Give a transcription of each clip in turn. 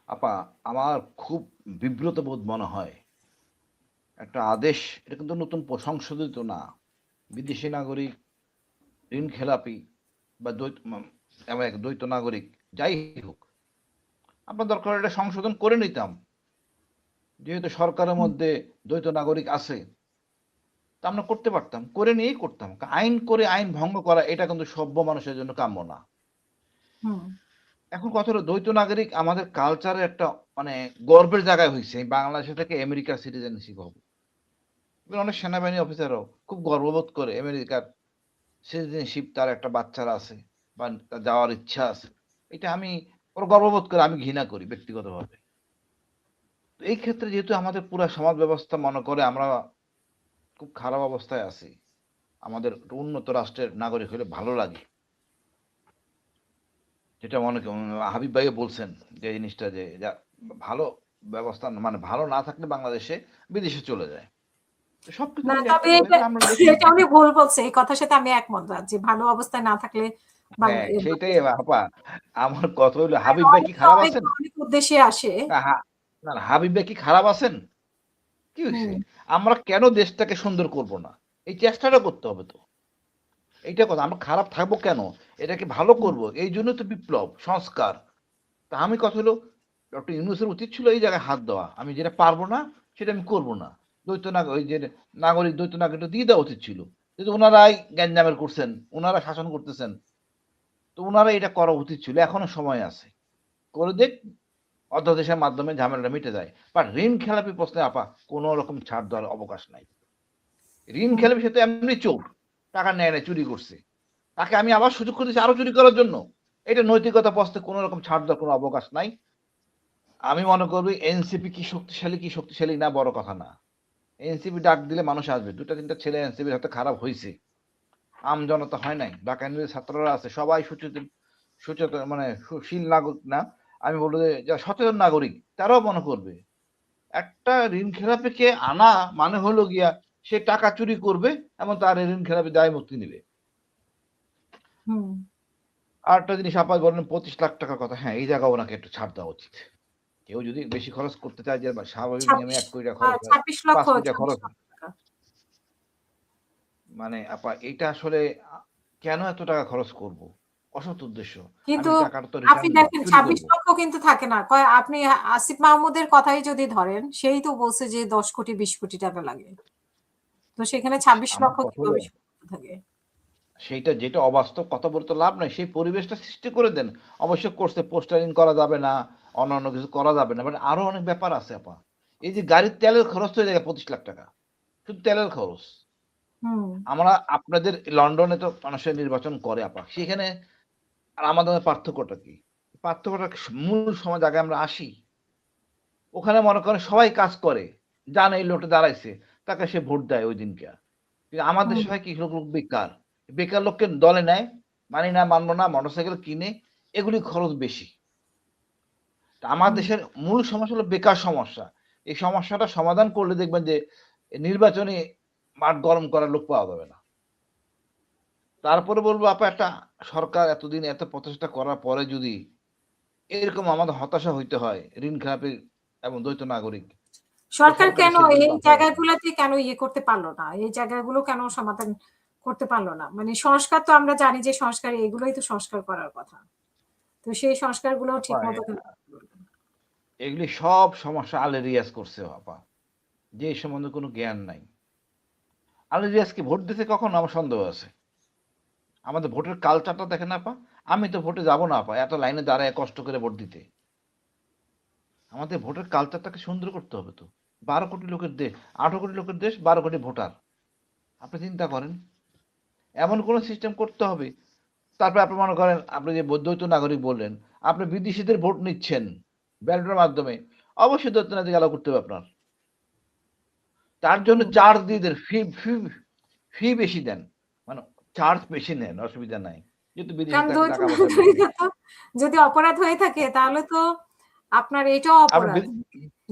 আপা আমার খুব বিব্রত বোধ মনে হয়। একটা আদেশ এটা কিন্তু নতুন সংশোধিত না। বিদেশি নাগরিক, ঋণ খেলাপি বা এমন এক দ্বৈত নাগরিক যাই হোক, আপনার দরকার এটা সংশোধন করে নিতাম। যেহেতু সরকারের হুম, মধ্যে দ্বৈত নাগরিক আছে, তা আমরা করতে পারতাম। করে নিয়েই করতাম। আইন করে আইন ভঙ্গ করা এটা কিন্তু সভ্য মানুষের জন্য কাম্য না। হুম, এখন কথা হলো দ্বৈত নাগরিক আমাদের কালচারে একটা মানে গর্বের জায়গায় হইছে। বাংলাদেশ থেকে আমেরিকার সিটিজেনশিপ হবো। অনেক সেনাবাহিনী অফিসারও খুব গর্ববোধ করে আমেরিকার সিটিজেনশিপ তার একটা বাচ্চারা আছে বা তার যাওয়ার ইচ্ছা আছে। এটা আমি ওরা গর্ববোধ করে, আমি ঘৃণা করি ব্যক্তিগতভাবে। তো এই ক্ষেত্রে যেহেতু আমাদের পুরা সমাজ ব্যবস্থা মনে করে আমরা খুব খারাপ অবস্থায় আছি, আমাদের একটু উন্নত রাষ্ট্রের নাগরিক হলে ভালো লাগে, যেটা মনে হাবিব ভাইও বলছেন যে জিনিসটা যে ভালো ব্যবস্থা মানে ভালো না থাকলে বাংলাদেশে বিদেশে চলে যায়। তো সবকিছু না মিলে একটা তবে কথা এটা এগুলো আমরা দেখি। এটা উনি ভুল বলছে, এই কথার সাথে আমি একমত না যে ভালো অবস্থায় না থাকলে হ্যাঁ, সেটাই বাংলাদেশে আপা। আমার কথা হলো আর হাবিব ভাই কি অনেকে খারাপ অনেক আছেন? অনেক উদ্দেশ্যে আসে। না, না, না, হাবিব ভাই কি খারাপ আছেন? কি হইছে? হুম, আমরা কেন দেশটাকে সুন্দর করব না? এই চেষ্টাটা করতে হবে তো। এইটা কথা। আমরা খারাপ থাকবো কেন? এটাকে ভালো হুম, করব। এই জন্য তো বিপ্লব, সংস্কার। তা আমি কথা হলো ডক্টর ইউনূসের উচিত ছিল এই জায়গায় হাত দেওয়া। আমি যেটা পারব না সেটা আমি করব না। ওই যে নাগরিক দ্বৈত নাগরিকটা দিয়ে দেওয়া উচিত ছিল। কিন্তু উনারাই গ্যাঞ্জামের করছেন, উনারা শাসন করতেছেন। তো উনারা এটা করা উচিত ছিল। এখনো সময় আছে। করে দেখ, অধ্যাদেশের মাধ্যমে ঝামেলাটা মিটে যায়। বাট ঋণ খেলাপি প্রশ্নে আপা কোনো রকম ছাড় দেওয়ার অবকাশ নাই। ঋণ হুম, খেলাপি সে তো এমনি চোর, টাকা নেয় না, চুরি করছে। তাকে আমি আবার সুযোগ করে দিচ্ছি আরো চুরি করার জন্য। এটা নৈতিকতা প্রশ্নে কোনো রকম ছাড় দেওয়ার কোনো অবকাশ নাই। আমি মনে করবি এনসিপি কি শক্তিশালী না বড় কথা না। এনসিপি ডাক দিলে মানুষ আসবে। দুটা তিনটা ছেলে এনসিপির হাতে খারাপ হয়েছে, আম জনতা হয় নাই। ঢাকা ইউনিভার্সিটির ছাত্ররা আছে, সবাই সচেতন, সচেতন মানে সুশীল নাগরিক না, আমি বলবো যে যারা সচেতন নাগরিক তারাও মনে করবে একটা ঋণ খেলাপিকে আনা মানে হলো গিয়া সে টাকা চুরি করবে এবং তার ঋণ খেলাপি দায় মুক্তি নেবে। হুম। আর একটা জিনিস আপা বললেন 25 লাখ টাকার কথা, হ্যাঁ এই জায়গা ওনাকে একটু ছাড় দেওয়া উচিত। কেউ যদি বেশি খরচ করতে চায়, যে স্বাভাবিক নিয়মে 26 1 কোটি টাকা খরচ হয়, 26 লক্ষ 5 কোটি টাকা 26 খরচ, লক্ষ টাকা। মানে আপা এটা আসলে কেন এত টাকা খরচ করব? অসৎ উদ্দেশ্য। আমি কিন্তু টাকাটা তো রিটার্ন আপনি দেব, দেখেন চুরি 26 করব। লক্ষ কিন্তু থাকে না। আপনি আসিফ মাহমুদের কথাই যদি ধরেন, সেই তো বলছে যে 10 কোটি 20 কোটি টাকা লাগে। তো সেখানে 26 আমার লক্ষ কথা হলো কিভাবে সম্ভব থাকে? সেইটা যেটা অবাস্তব কথা বলতে লাভ নাই। সেই পরিবেশটা সৃষ্টি করে দেন। অবশ্য করছে, পোস্টারিং করা যাবে না, অন্যান্য কিছু করা যাবে না। বাট আরো অনেক ব্যাপার আছে আপা। এই যে গাড়ির তেলের খরচ হয়ে যায় 25 লাখ টাকা। শুধু তেলের খরচ। হুম, আমরা আপনাদের লন্ডনে তো মানুষের নির্বাচন করে আপা। সেখানে আর আমাদের পার্থক্যটা কি? পার্থক্যটা মূল সময় জায়গায় আমরা আসি। ওখানে মনে করেন সবাই কাজ করে। জানে এই লোকটা দাঁড়াইছে, তাকে সে ভোট দেয় ওই দিনকে। কিন্তু আমার হুম, দেশে হয় কি, লোক বেকার। বেকার লোককে দলে নেয়, মানি না মানবো না, মোটরসাইকেল কিনে, এগুলি খরচ বেশি। তা আমার হুম। দেশের মূল সমস্যা হলো বেকার সমস্যা। এই সমস্যাটা সমাধান করলে দেখবেন যে নির্বাচনে মাঠ গরম করার লোক পাওয়া যাবে না। তারপরে বলবো আপা, একটা সরকার এতদিন এত প্রচেষ্টা করার পরে যদি এরকম আমাদের হতাশা হইতে হয় ঋণ খেলাপি এবং দ্বৈত নাগরিক, এটা সরকার সরকারের কেন সিদ্ধান্ত এই আসা উচিত। জায়গাগুলোতে কেন ইয়ে করতে পারলো না? এই জায়গাগুলো কেন সমাধান করতে পারলো না? মানে সংস্কার তো আমরা জানি যে সংস্কার এগুলোই তো সংস্কার করার কথা। তো সেই সংস্কারগুলো আপা ঠিকমতো কেন করলো না? এগুলি সব সমস্যা আলে রিয়াজ করছে আপা, যে এই সম্বন্ধে কোনো জ্ঞান নাই। আলে রিয়াজকে ভোট দিতে কখন আমার সন্দেহ আছে। আমাদের ভোটের কালচারটা দেখেন আপা। আমি তো ভোটে যাব না আপা এত লাইনে দাঁড়ায় কষ্ট করে ভোট দিতে। আমাদের ভোটের কালচারটাকে সুন্দর করতে হবে তো। 12 কোটি লোকের দেশ, 18 কোটি লোকের দেশ, 12 কোটি ভোটার। আপনি চিন্তা করেন, এমন কোন সিস্টেম করতে হবে। তারপরে আপনি মনে করেন আপনি যে দ্বৈত নাগরিক বললেন, আপনি বিদেশিদের ভোট নিচ্ছেন ব্যালটের মাধ্যমে, অবশ্যই দ্বৈত নাগরিক অ্যালাউ করতে হবে আপনার। তার জন্য হুম। চার্জ দিয়ে দেন, ফি ফি ফি বেশি দেন, মানে চার্জ বেশি নেন, অসুবিধা নাই, যেহেতু বিদেশে কারণ থাকে দ্বৈত টাকা পয়সা বেশি। নাগরিকত্ব যদি অপরাধ হয়ে থাকে তাহলে তো আপনার এটাও আপনি অপরাধ।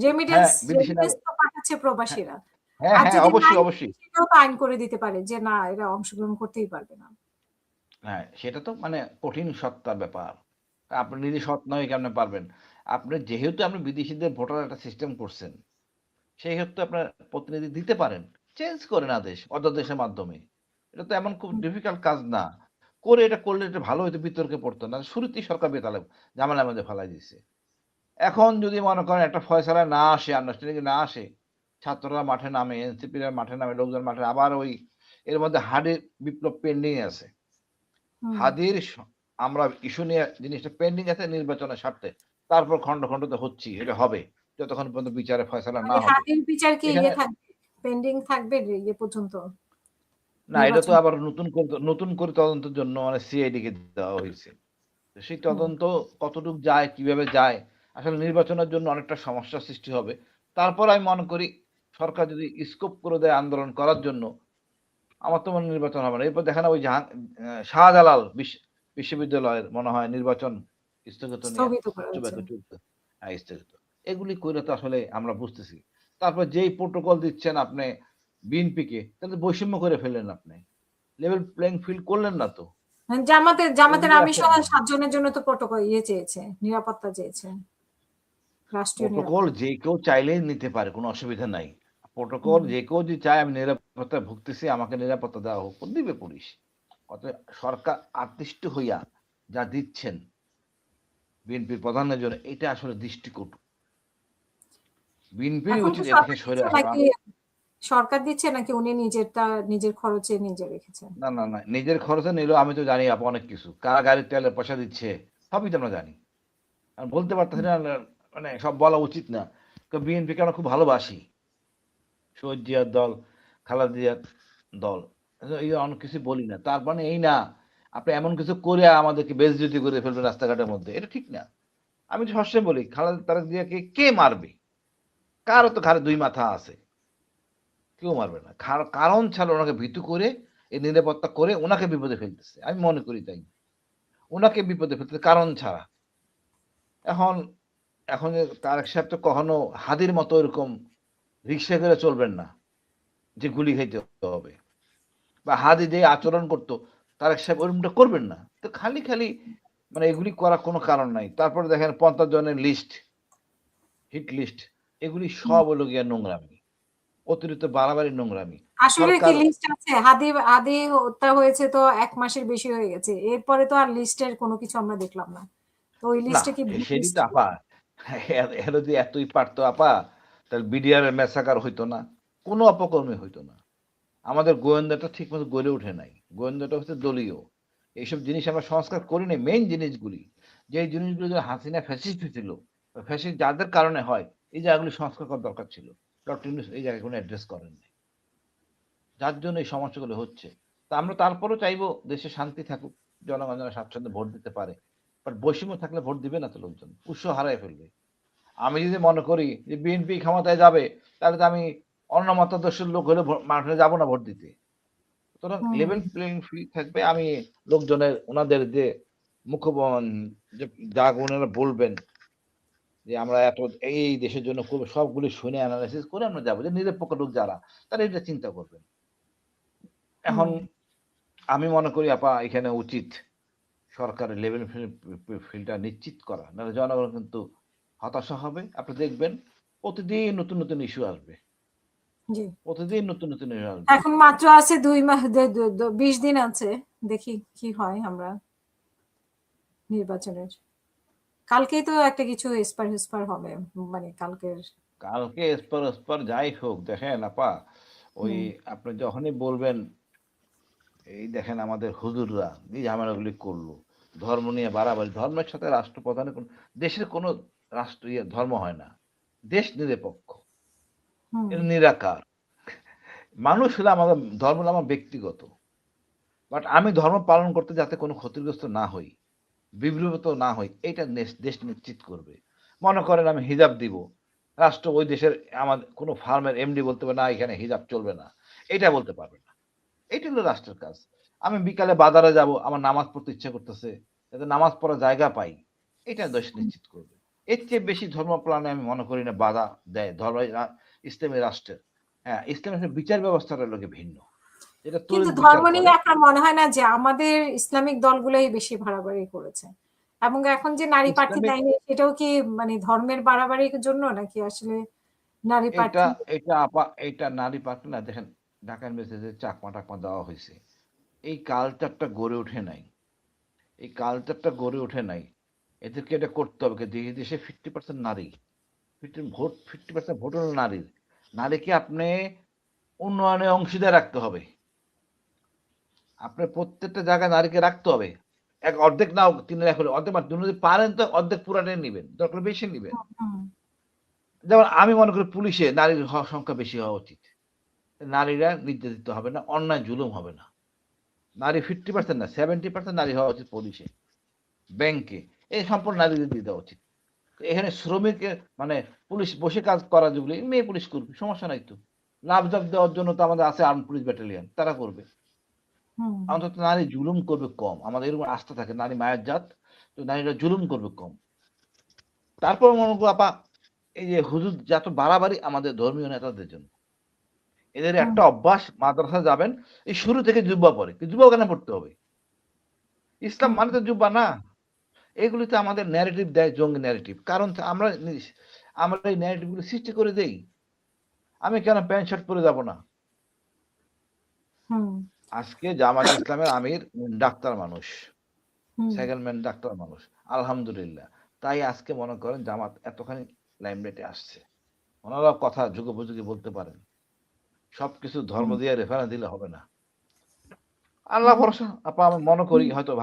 হ্যাঁ রেমিটেন্স বিদেশি রেমিটেন্স নাগরিক, তো পাঠাচ্ছে হ্যাঁ প্রবাসীরা। হ্যাঁ আর হ্যাঁ, যদি নাই অবশ্যই অবশ্যই। সেটাও তো আইন করে দিতে পারে যে না এরা অংশগ্রহণ করতেই পারবে না। হ্যাঁ সেটা তো মানে কঠিন সত্তার ব্যাপার। আপনি নিজে সৎ নয় কেমনে পারবেন? আপনি যেহেতু আপনি বিদেশিদের ভোটার একটা সিস্টেম করছেন, সেই ক্ষেত্রে আপনার প্রতিনিধি দিতে পারেন। চেঞ্জ করেন আদেশ অধ্যাদেশের মাধ্যমে। এটা তো এমন খুব হুম, ডিফিকাল্ট কাজ না। করে এটা করলে এটা ভালো হইতো, বিতর্কে পড়তো না। শুরুতেই সরকার বেতালে ঝামেলার মধ্যে ফেলাই দিছে। এখন যদি মনে করেন একটা ফয়সালা না আসে, আন্ডারস্ট্যান্ডিং না আসে, ছাত্ররা মাঠে নামে, এনসিপিরা মাঠে নামে, লোকজন মাঠে আবার ওই এর মধ্যে হাদির বিপ্লব পেন্ডিং আছে। হুম। হাদির আমরা ইস্যু নিয়ে জিনিসটা পেন্ডিং আছে নির্বাচনের স্বার্থে। তারপর খন্ড খন্ড তো হচ্ছি, এটা হবে। যতক্ষণ পর্যন্ত বিচারে ফয়সালা না মানে হবে। হাতির বিচার কি এখানে থাকবে, পেন্ডিং থাকবে ইয়ে পর্যন্ত, না, এটা তো নির্বাচন? আবার নতুন করে তদন্তের জন্য মানে সিআইডি কে দেওয়া হয়েছে। তো সেই হুম, তদন্ত কতটুকু যায়, কিভাবে যায়, আসলে নির্বাচনের জন্য অনেকটা সমস্যার সৃষ্টি হবে। তারপর আমি মনে করি সরকার যদি স্কোপ করে দেয় আন্দোলন করার জন্য, আমার তো মনে হয় নির্বাচন হবে না। এরপর দেখেন ওই শাহজালাল বিশ্ববিদ্যালয়ের মনে হয় নির্বাচন স্থগিত নিয়ে স্থগিত করা হয়েছে। চুবাতে চলতে, হ্যাঁ, স্থগিত। এগুলি কইরে তো আসলে আমরা বুঝতেছি। তারপর যেই প্রোটোকল দিচ্ছেন আপনি বিএনপিকে, তাহলে বৈষম্য করে ফেললেন আপনি। লেভেল প্লেইং ফিল্ড করলেন না তো। জামাতের এগুলি আমি আছে। সহ ৭ জনের জন্য তো প্রটোকল চেয়েছে, নিরাপত্তা চেয়েছে, রাষ্ট্রীয় প্রোটোকল নিরাপত্তা। যে কেউ চাইলেই নিতে পারে, কোনো অসুবিধা নাই। প্রোটোকল হুম, যে কেউ যদি চায় আমি নিরাপত্তায় ভুগতেছি, আমাকে নিরাপত্তা দেওয়া হোক, দিবে পুলিশ। অতএব সরকার আকৃষ্ট হইয়া যা দিচ্ছেন বিএনপির প্রধানের জন্য, এটা আসলে দৃষ্টিকটু। বিএনপির এখন কি উচিত এ থেকে সরকার সরে দিচ্ছে আসা। নাকি, সরকার দিচ্ছে নাকি উনি নিজের খরচে নিজে রেখেছেন? না, না, না, নিজের খরচে নিল, আমি তো জানি আপু অনেক কিছু, কারা গাড়ির তেলের পয়সা দিচ্ছে, সবই তো আমরা জানি। আমি বলতে পারতেছি হুম, না, মানে সব বলা উচিত না। বিএনপিকে আমরা খুব ভালোবাসি, শহীদ জিয়ার দল, খালেদা জিয়ার দল, এই অনেক কিছু বলি না, তার মানে এই না আপনি এমন কিছু করে আমাদেরকে বেইজ্জতি করে ফেলবেন রাস্তাঘাটের মধ্যে, এটা ঠিক না। আমি তো সবসময় বলি খালেদা তারেক জিয়াকে কে মারবে, কারো তো ঘাড়ে দুই মাথা আছে, কেউ মারবে না। কারণ ছাড়া ওনাকে ভীতু করে এই নিরাপত্তা করে ওনাকে বিপদে ফেলতেছে, আমি মনে করি তাই। ওনাকে বিপদে ফেলতেছে কারণ ছাড়া। এখন এখন তারেক সাহেব তো কখনো হাদির মতো এরকম রিক্সা করে চলবেন না যে গুলি খাইতে হবে, বা হাদি যে আচরণ করতো তারেক সাহেব ওরকমটা করবেন না। তো খালি খালি মানে এগুলি করার কোনো কারণ নাই। তারপরে দেখেন ৫০ জনের লিস্ট, হিট লিস্ট, এগুলি হুম। সব হলো গিয়া নোংরামি, অতিরিক্ত বাড়াবাড়ি নোংরামি। আসলে কি সরকার লিস্ট আছে? হাদি হত্যা হয়েছে তো ১ মাসের বেশি হয়ে গেছে। এরপরে তো আর লিস্টের কোনো কিছু আমরা দেখলাম না। তো ওই না, লিস্টে কি ভুল সেটি লিস্ট তো ছিল? আপা, এর যদি এতই পারতো আপা, তাহলে বিডিআর এর মেসাকার হইতো না, কোনো অপকর্মই হইতো না। আমাদের গোয়েন্দাটা ঠিকমতো গড়ে ওঠে নাই। গোয়েন্দাটা হচ্ছে দলীয়। এইসব জিনিস আমরা সংস্কার করি নাই, মেইন জিনিসগুলি। যে জিনিসগুলো যে হাসিনা ফ্যাসিস্ট হয়েছিল, ফ্যাসিস্ট যাদের কারণে হয়, এই জায়গাগুলি সংস্কার করার দরকার ছিল। ডক্টর ইউনূস এই জায়গাগুলো অ্যাড্রেস করেন নাই। যার জন্য এই সমস্যাগুলো হচ্ছে। তা আমরা তারপরেও চাইবো দেশে শান্তি থাকুক, জনগণ যেন স্বাচ্ছন্দ্যে ভোট দিতে পারে। বাট বৈষম্য থাকলে ভোট দিবে না তো লোকজন, উৎসাহ হারায় ফেলবে। আমি যদি মনে করি যে বিএনপি ক্ষমতায় যাবে, তাহলে তো আমি অন্য মতাদর্শের লোক হলে মাঠে যাবো না ভোট দিতে। সুতরাং হুম, লেভেল প্লেইং ফিল্ড থাকবে। আমি লোকজনের ওনাদের যে মুখবন, যে যা ওনারা বলবেন যে আমরা এত এই দেশের জন্য করবো, সবগুলি শুনে অ্যানালাইসিস করে আমরা যাবো, যে নিরপেক্ষ লোক যারা, তারা এটা চিন্তা করবেন। এখন হুম, আমি মনে করি আপা এখানে উচিত সরকারের লেভেল ফিল্ডটা নিশ্চিত করা, নাহলে জনগণ কিন্তু হতাশা হবে। আপনি দেখবেন প্রতিদিন নতুন নতুন ইস্যু আসবে, জি। প্রতিদিন নতুন নতুন ইস্যু আসবে। এখন মাত্র আছে ২ মাস, ২০ দিন আছে। দেখি কি হয় আমরা নির্বাচনের। কালকেই তো একটা কিছু এসপার হবে। মানে কালকের। কালকে এসপার ওসপার যাই হোক, দেখেন আপা, ওই হুম, আপনি যখনই বলবেন, এই দেখেন আমাদের হুজুররা এই ঝামেলাগুলি করলো, ধর্ম নিয়ে বাড়াবাড়ি, ধর্মের সাথে রাষ্ট্রপ্রধানের কোন, দেশের কোনো রাষ্ট্র ধর্ম হয় না, দেশ নিরপেক্ষ, হুম, এটা নিরাকার। মানুষ হলে আমাদের ধর্ম হলো আমার ব্যক্তিগত, বাট আমি ধর্ম পালন করতে যাতে কোনো ক্ষতিগ্রস্ত না হই, বিভ্রান্ত না হই, এটা দেশ নিশ্চিত করবে। মনে করেন আমি হিজাব দিব, রাষ্ট্র ওই দেশের আমাদের কোনো ফার্মের এমডি বলতে পারবে না এখানে হিজাব চলবে না, এটা বলতে পারবে না। এটা হলো রাষ্ট্রের কাজ। আমি বিকালে বাজারে যাব, আমার নামাজ পড়তে ইচ্ছা করতেছে, যাতে নামাজ পড়ার জায়গা পাই, এটা দেশ নিশ্চিত করবে। এর চেয়ে বেশি ধর্ম পালনে আমি মনে করি না বাধা দেয় ধর্ম, ইসলামী রাষ্ট্রের। হ্যাঁ, ইসলামের বিচার ব্যবস্থাটা লোকে ভিন্ন, যেটা কিন্তু তড়িৎ বিচার ধর্ম করে। নিয়ে আপনার মনে হয় না যে আমাদের ইসলামিক দলগুলোই বেশি বাড়াবাড়ি করেছে? এবং এখন যে নারী প্রার্থী ইসলামিক দেয়নি সেটাও কি মানে ধর্মের বাড়াবাড়ির জন্য নাকি আসলে নারী এটা প্রার্থী এটা আপা এটা নারী পার্টি না, দেখেন ঢাকা ইউনিভার্সিটিতে চাকমা টাকমা দেওয়া হয়েছে, এই কালচারটা গড়ে ওঠে নাই, এই কালচারটা গড়ে ওঠে নাই। এদেরকে এটা করতে হবে, যে এই দেশে 50% নারী, 50% ভোট হলো নারীর। নারীকে আপনি উন্নয়নে অংশীদার রাখতে হবে, আপনার প্রত্যেকটা জায়গায় নারীকে রাখতে হবে। এক অর্ধেক নাও, তিনি এখন অর্ধেক, যদি পারেন তো অর্ধেক পুরাটাই নেবেন, দরকার বেশি নেবেন। হুম, যেমন আমি মনে করি পুলিশে নারীর সংখ্যা বেশি হওয়া উচিত, নারীরা নির্যাতিত হবে না, অন্যায় জুলুম হবে না। নারী 50% না, 70% নারী হওয়া উচিত পুলিশে, ব্যাংকে, এই সম্পূর্ণ নারীদের দিয়ে দেওয়া উচিত। এখানে শ্রমিকের মানে পুলিশ বসে কাজ করা যেগুলি মেয়ে পুলিশ করবে, সমস্যা নাই তো। লাভ জাপ দেওয়ার জন্য তো আমাদের আছে আর্ম পুলিশ ব্যাটালিয়ন, তারা করবে। হুম, অন্তত নারী জুলুম করবে কম, আমাদের এরকম আস্থা থাকে নারী মায়ের জাত, তো নারীরা জুলুম করবে কম। তারপর মনে করো আপা, এই যে হুজুর যত বাড়াবাড়ি আমাদের ধর্মীয় নেতাদের জন্য, এদের হুম, একটা অভ্যাস, মাদ্রাসা যাবেন এই শুরু থেকে জুব্বা পরে, জুব্বা কেন পড়তে হবে? ইসলাম হুম, মানে তো জুব্বা না। এগুলিতে আমাদের ন্যারেটিভ দেয়, জঙ্গি ন্যারেটিভ, কারণ আমরা আমরা এই ন্যারেটিভ গুলো সৃষ্টি করে দেই। আমি কেন প্যান্ট শার্ট পরে যাব না? হুম, আজকে জামাত ইসলামের আমির ডাক্তার মানুষ, হুম, সেকেন্ড ম্যান ডাক্তার মানুষ, আলহামদুলিল্লাহ। তাই আজকে মনে করেন জামাত এতখানি লাইমলাইটে আসছে, ওনারা কথা যুগোপযোগী বলতে পারেন, সবকিছু ধর্ম হুম, দিয়ে রেফারেন্স দিলে হবে না। আল্লাহ হুম, ভরসা আপা, আমি মনে করি হুম। হয়তো